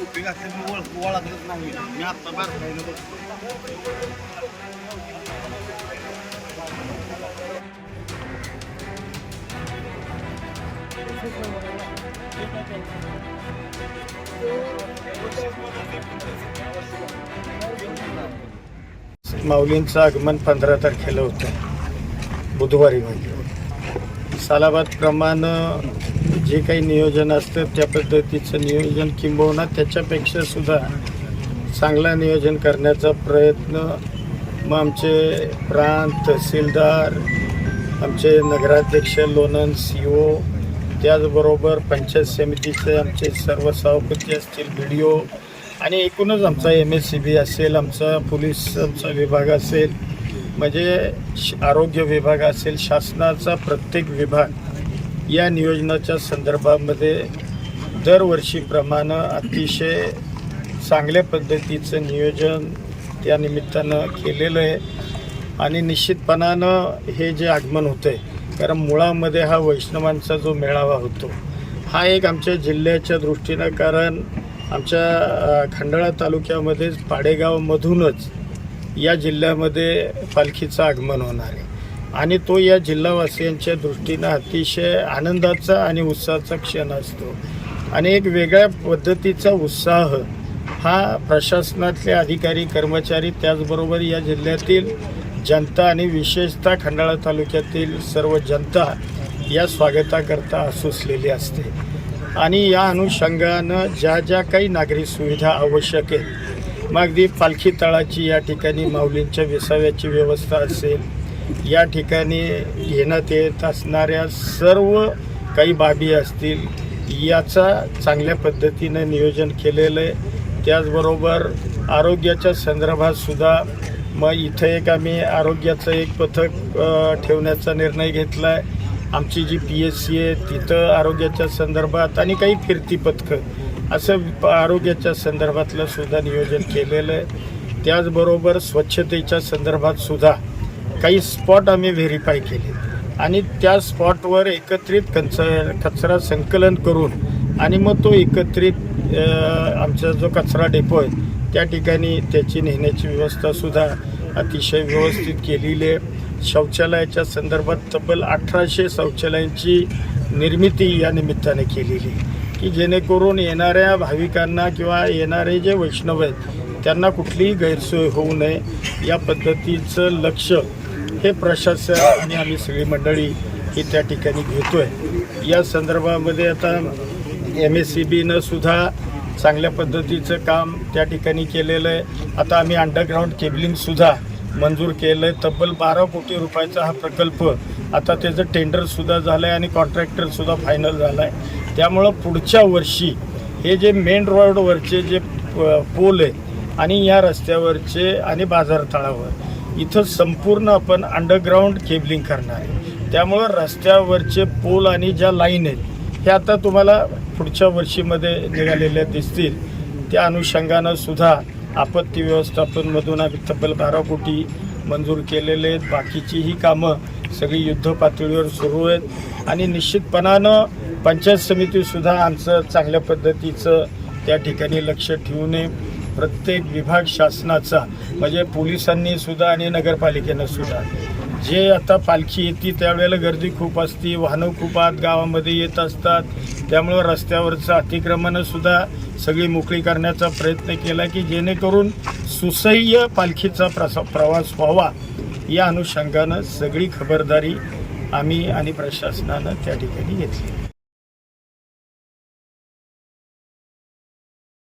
टोपी घातली मी ओळखलंच नाही मी आत्ता बारकाईनं बघतो. माऊलींचं आगमन 15 तारखेला होतं बुधवारी. म्हणजे सालाबादप्रमाणे जे काही नियोजन असतं त्या पद्धतीचं नियोजन किंबहुना त्याच्यापेक्षा सुद्धा चांगला नियोजन करण्याचा प्रयत्न मग आमचे प्रांत तहसीलदार, आमचे नगराध्यक्ष लोणंद CO, त्याचबरोबर पंचायत समितीचे आमचे सर्व सभापती असतील, BDO आणि एकूणच आमचा MSCB असेल, आमचा पोलीस आमचा विभाग असेल, म्हणजे आरोग्य विभाग असेल, शासनाचा प्रत्येक विभाग या नियोजनाच्या संदर्भामध्ये दरवर्षीप्रमाणे अतिशय चांगल्या पद्धतीचं नियोजन त्या निमित्तानं केलेलं आहे. आणि निश्चितपणानं हे जे आगमन होतं आहे, कारण मुळामध्ये हा वैष्णवांचा जो मेळावा होतो हा एक आमच्या जिल्ह्याच्या दृष्टीनं, कारण आमच्या खंडाळा तालुक्यामध्येच पाडेगावमधूनच या जिल्ह्यामध्ये पालखीचं आगमन होणार आहे आणि तो या जिल्हावासियांच्या दृष्टीनं अतिशय आनंदाचा आणि उत्साहाचा क्षण असतो. आणि एक वेगळ्या पद्धतीचा उत्साह हा प्रशासनातले अधिकारी कर्मचारी त्याचबरोबर या जिल्ह्यातील जनता आणि विशेषतः खंडाळा तालुक्यातील सर्व जनता या स्वागताकरता आसुसलेली असते. आणि या अनुषंगानं ज्या ज्या काही नागरी सुविधा आवश्यक आहेत, मग अगदी पालखी तळाची या ठिकाणी माऊलींच्या विसाव्याची व्यवस्था असेल, या ठिकाणी घेण्यात येत असणाऱ्या सर्व काही बाबी असतील, याचा चांगल्या पद्धतीनं नियोजन केलेलं आहे. त्याचबरोबर आरोग्याच्या संदर्भात सुद्धा मग इथं एक आम्ही आरोग्याचं एक पथक ठेवण्याचा निर्णय घेतला आहे. आमची जी PSC आहे तिथं आरोग्याच्या संदर्भात आणि काही फिरती पथकं असं आरोग्याच्या संदर्भातलं सुद्धा नियोजन केलेलं आहे. त्याचबरोबर स्वच्छतेच्या संदर्भात सुद्धा काही स्पॉट आम्ही व्हेरीफाय केले आणि त्या स्पॉटवर एकत्रित कचरा संकलन करून आणि मग तो एकत्रित आमचा जो कचरा डेपो आहे त्या ठिकाणी त्याची नेण्याची व्यवस्थासुद्धा अतिशय व्यवस्थित केलेली आहे. शौचालयाच्या संदर्भात तब्बल 1800 शौचालयांची निर्मिती या निमित्ताने केलेली आहे की जेणेकरून येणाऱ्या भाविकांना किंवा येणारे जे वैष्णव आहेत त्यांना कुठलीही गैरसोय होऊ नये या पद्धतीचं लक्ष हे प्रशासन आणि आम्ही सगळी मंडळी ही त्या ठिकाणी घेतो आहे. या संदर्भामध्ये आता MSCBनं सुद्धा चांगल्या पद्धतीचं काम त्या ठिकाणी केलेलं आहे. आता आम्ही अंडरग्राऊंड केबलिंगसुद्धा मंजूर केलं आहे. तब्बल 12 कोटी रुपयाचा हा प्रकल्प आता त्याचं टेंडरसुद्धा झालं आहे आणि कॉन्ट्रॅक्टरसुद्धा फायनल झाला आहे. त्यामुळं पुढच्या वर्षी हे जे मेन रोडवरचे जे पोल आहेत आणि या रस्त्यावरचे आणि बाजारतळावर इथं संपूर्ण आपण अंडरग्राऊंड केबलिंग करणार आहे. त्यामुळं रस्त्यावरचे पोल आणि ज्या लाईन आहेत हे आता तुम्हाला पुढच्या वर्षीमध्ये निघालेल्या दिसतील. त्या अनुषंगानं सुद्धा आपत्ती व्यवस्थापनमधून आम्ही तब्बल 12 कोटी मंजूर केलेले आहेत. बाकीची ही कामं सगळी युद्ध पातळीवर सुरू आहेत आणि निश्चितपणानं पंचायत समितीसुद्धा आमचं चांगल्या पद्धतीचं त्या ठिकाणी लक्ष ठेवून प्रत्येक विभाग शासनाचा म्हणजे पोलिसांनी सुद्धा आणि नगरपालिकेनं सुद्धा जे आता पालखी येते त्यावेळेला गर्दी खूप असते, वाहनं खूप आत गावामध्ये येत असतात, त्यामुळं रस्त्यावरचं अतिक्रमणसुद्धा सगळी मोकळी करण्याचा प्रयत्न केला की जेणेकरून सुसह्य पालखीचा प्रवास व्हावा या अनुषंगानं सगळी खबरदारी आम्ही आणि प्रशासनानं त्या ठिकाणी घेतली.